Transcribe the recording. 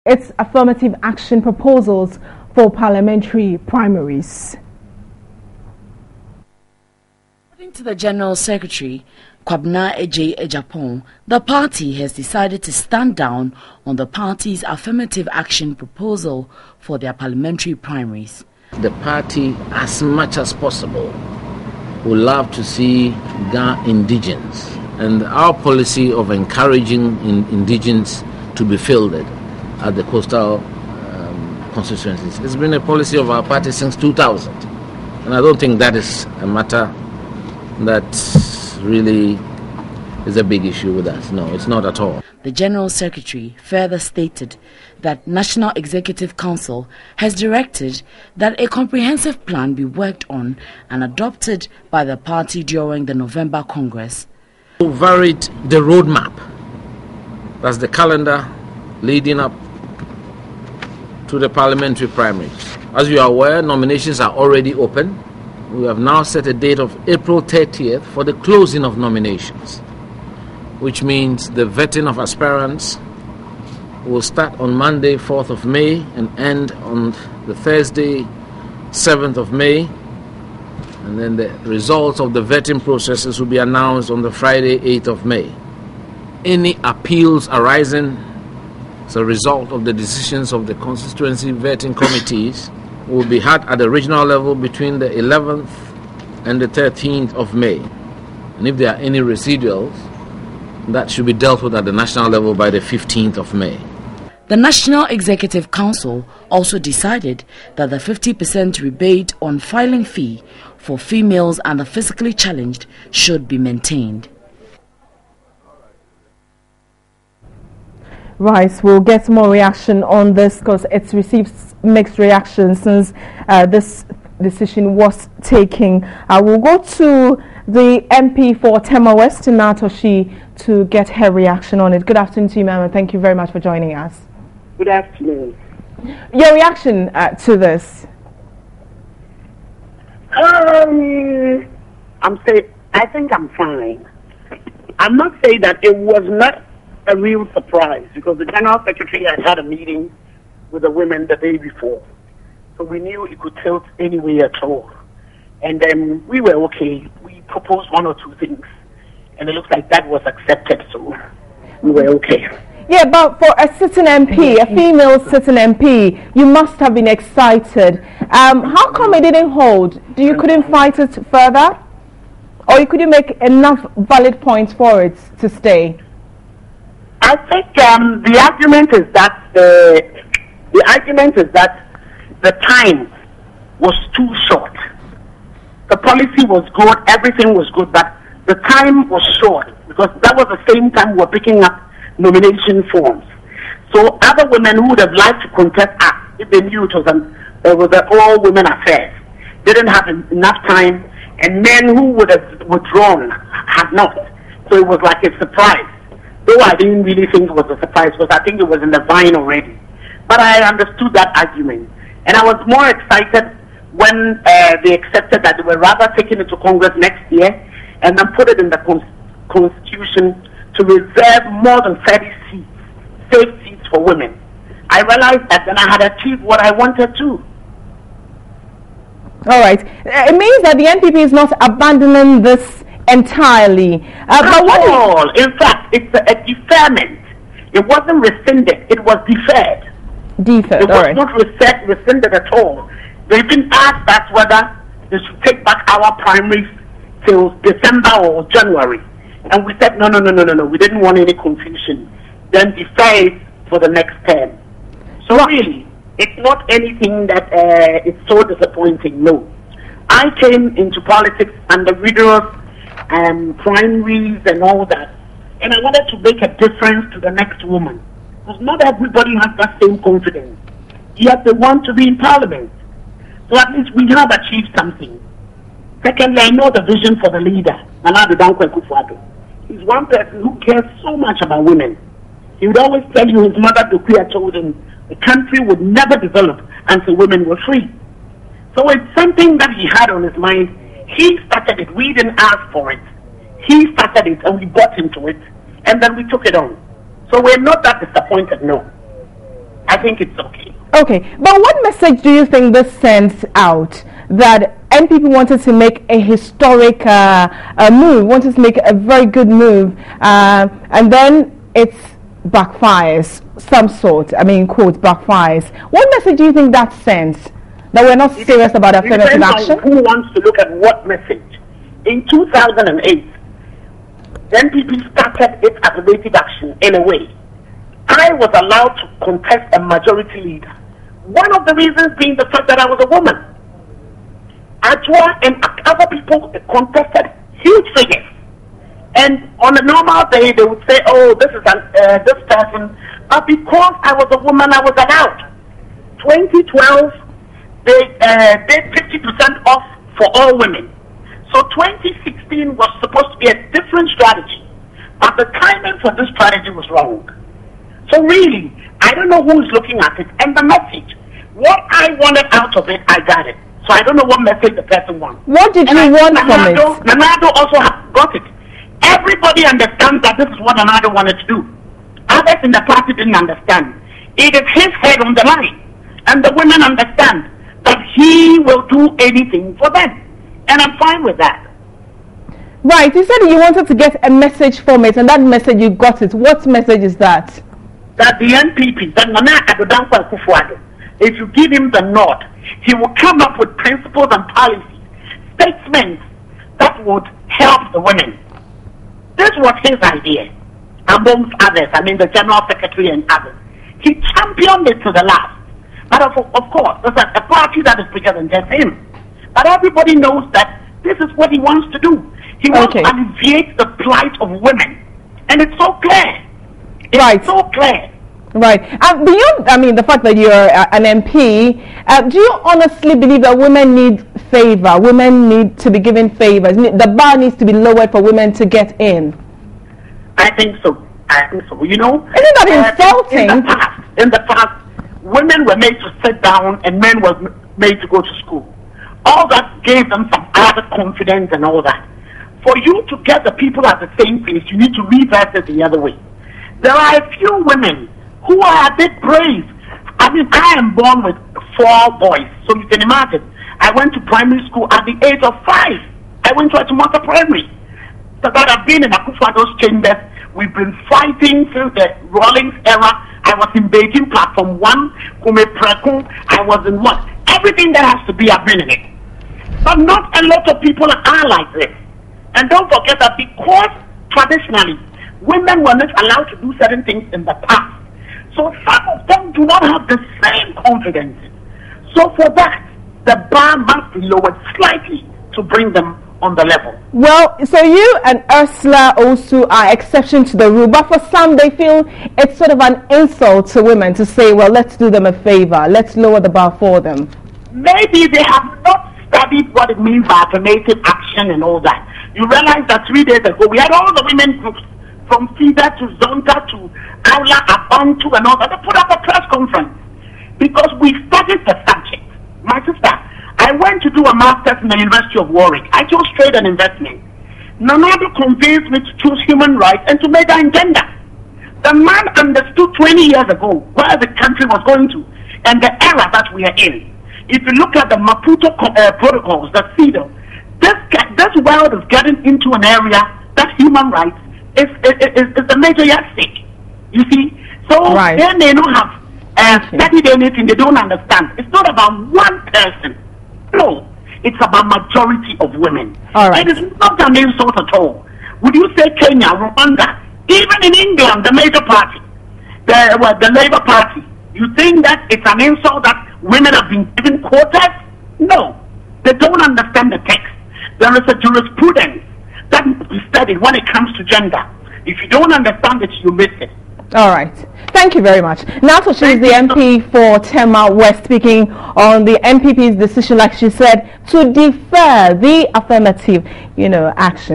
its affirmative action proposals for parliamentary primaries. According to the General Secretary, Kwabna Eje Ejapon, the party has decided to stand down on the party's affirmative action proposal for their parliamentary primaries. The party, as much as possible, would love to see Ga indigents, and our policy of encouraging indigents to be fielded at the coastal constituencies has been a policy of our party since 2000, and I don't think that is a matter that really is a big issue with us. No, it's not at all. The General Secretary further stated that National Executive Council has directed that a comprehensive plan be worked on and adopted by the party during the November Congress. We varied the roadmap. That's the calendar leading up to the parliamentary primaries. As you are aware, nominations are already open. We have now set a date of April 30th for the closing of nominations, which means the vetting of aspirants will start on Monday, 4th of May, and end on the Thursday, 7th of May. And then the results of the vetting processes will be announced on the Friday, 8th of May. Any appeals arising as a result of the decisions of the constituency vetting committees will be had at the regional level between the 11th and the 13th of May. And if there are any residuals, that should be dealt with at the national level by the 15th of May. The National Executive Council also decided that the 50% rebate on filing fee for females and the physically challenged should be maintained. Right, we'll get more reaction on this because it's received mixed reactions since this decision was taken. We'll go to the MP for Tema West, Natoshi, to get her reaction on it. Good afternoon to you, ma'am, and thank you very much for joining us. Good afternoon. Your reaction to this? I think I'm fine. I'm not saying that it was not a real surprise because the General Secretary had a meeting with the women the day before. So we knew it could tilt any way at all. And then we were okay. We proposed one or two things. And it looks like that was accepted, so we were okay. Yeah, but for a sitting MP, a female sitting MP, you must have been excited. How come it didn't hold? You couldn't fight it further? Or you couldn't make enough valid points for it to stay? I think the argument is that the time was too short. The policy was good, everything was good, but the time was short because that was the same time we were picking up nomination forms. So other women who would have liked to contest us, if they knew it was an all-women affair, didn't have enough time, and men who would have withdrawn had not. So it was like a surprise. Though I didn't really think it was a surprise because I think it was in the vine already. But I understood that argument. And I was more excited when they accepted that they were rather taking it to Congress next year and then put it in the Constitution to reserve more than 30 seats, safe seats for women. I realized that then I had achieved what I wanted to. All right. It means that the NPP is not abandoning this entirely. Not at all. In fact, it's a deferment. It wasn't rescinded. It was deferred. Deferred. It was not rescinded at all. They didn't ask us whether they should take back our primaries till December or January. And we said, no. We didn't want any confusion. Then defer it for the next term. So really, it's not anything that is so disappointing, no. I came into politics under rigorous primaries and all that. And I wanted to make a difference to the next woman. Because not everybody has that same confidence. Yet they want to be in parliament. So at least we have achieved something. Secondly, I know the vision for the leader, Nana Dankwa Kufuado. He's one person who cares so much about women. He would always tell you his mother, Dukuya, told him the country would never develop until women were free. So it's something that he had on his mind. He started it. We didn't ask for it. He started it and we bought into it. And then we took it on. So we're not that disappointed, no. I think it's okay. Okay, but what message do you think this sends out, that NPP wanted to make a historic move, wanted to make a very good move, and then it backfires, some sort, I mean, quote, backfires. What message do you think that sends? That we're not serious about affirmative action? Who wants to look at what message? In 2008, the NPP started its affirmative action in a way. I was allowed to contest a majority leader. One of the reasons being the fact that I was a woman. Ajwa and other people contested huge figures. And on a normal day, they would say, oh, this is this person. But because I was a woman, I was allowed. 2012, they did 50% off for all women. So 2016 was supposed to be a different strategy. But the timing for this strategy was wrong. So really, I don't know who's looking at it. And the message, what I wanted out of it, I got it. So I don't know what message the person wants. What did you want from it? Nanado also got it. Everybody understands that this is what Nanado wanted to do. Others in the party didn't understand. It is his head on the line. And the women understand that he will do anything for them. And I'm fine with that. Right. You said you wanted to get a message from it, and that message, you got it. What message is that? That the NPP, that Nana Addo Akufo-Addo, if you give him the nod, he will come up with principles and policies, statements that would help the women. This was his idea, amongst others. I mean, the General Secretary and others. He championed it to the last. But of course, there's a party that is bigger than just him. But everybody knows that this is what he wants to do. He wants to alleviate the plight of women. And it's so clear. It's so clear. Right. Beyond, I mean, the fact that you're an MP, do you honestly believe that women need favor? Women need to be given favors? The bar needs to be lowered for women to get in? I think so. You know? Isn't that insulting? In the past, women were made to sit down and men were made to go to school. All that gave them some added confidence and all that. For you to get the people at the same place, you need to reverse it the other way. There are a few women who are a bit brave. I mean, I am born with 4 boys, so you can imagine. I went to primary school at the age of 5. I went to Atumata Primary. So that I've been in Akufo-Addo's chambers. We've been fighting since the Rawlings era. I was in Beijing Platform 1, Kume Preku. I was in what? Everything that has to be, I've been in it. But not a lot of people are like this. And don't forget that because traditionally, women were not allowed to do certain things in the past. So some of them do not have the same confidence. So for that, the bar must be lowered slightly to bring them on the level. Well, so you and Ursula also are exception to the rule, but for some they feel it's sort of an insult to women to say, well, let's do them a favor, let's lower the bar for them. Maybe they have not studied what it means by affirmative action and all that. You realize that 3 days ago we had all the women groups from FIDA to Zonta to Aula, Abantu and all that. They put up a press conference because we studied the subject. My sister, I went to do a master's in the University of Warwick. I chose trade and investment. Nanado convinced me to choose human rights and to measure in gender. The man understood 20 years ago where the country was going to and the era that we are in. If you look at the Maputo protocols, the CEDAW, this world is getting into an area that human rights is the major yardstick. You see? So they may not have studied anything, they don't understand. It's not about one person. No. It's about majority of women. It is not an insult at all. Would you say Kenya, Rwanda, even in England, the major party, the Labour Party, you think that it's an insult that women have been given quotas? No. They don't understand the text. There is a jurisprudence that must be studied when it comes to gender. If you don't understand it, you miss it. All right. Thank you very much. Now, so she's the MP for Tema West, speaking on the MPP's decision, like she said, to defer the affirmative, action.